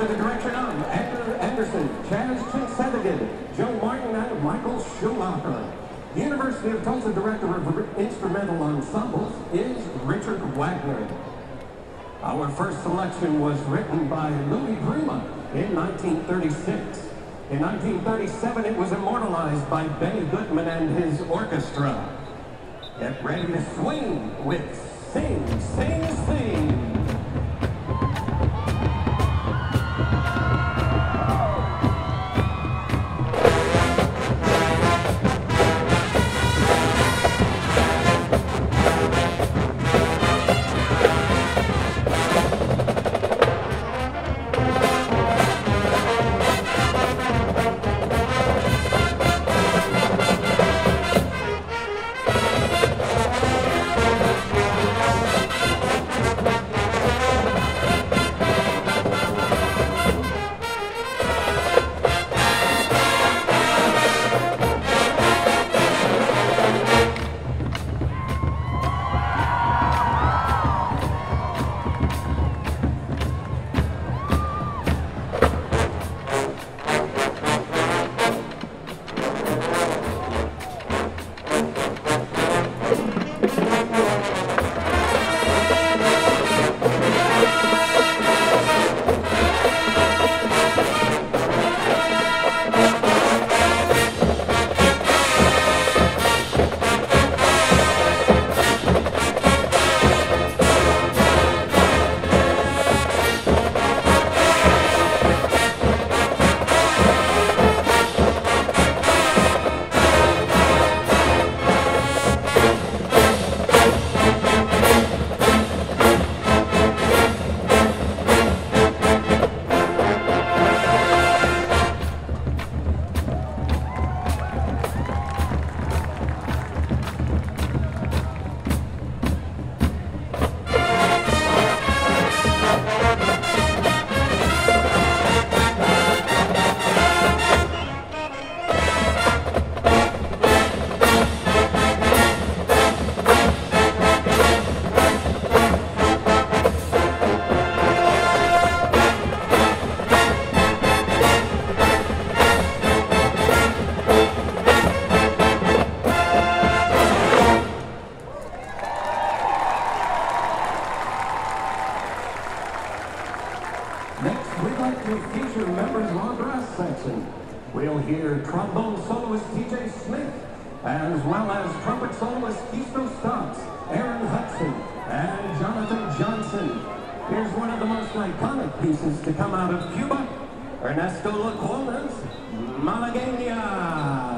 under the direction of Edgar Anderson, Chaz Chinsedigid, Joe Martin, and Michael Schumacher. The University of Tulsa Director of Instrumental Ensembles is Richard Wagner. Our first selection was written by Louis Prima in 1936. In 1937, it was immortalized by Benny Goodman and his orchestra. Get ready to swing with Sing, Sing, Sing. Next, we'd like to feature members of our brass section. We'll hear trombone soloist T.J. Smith, as well as trumpet soloist Keystone Stotts, Aaron Hudson, and Jonathan Johnson. Here's one of the most iconic pieces to come out of Cuba, Ernesto Lacuona's Malaguena.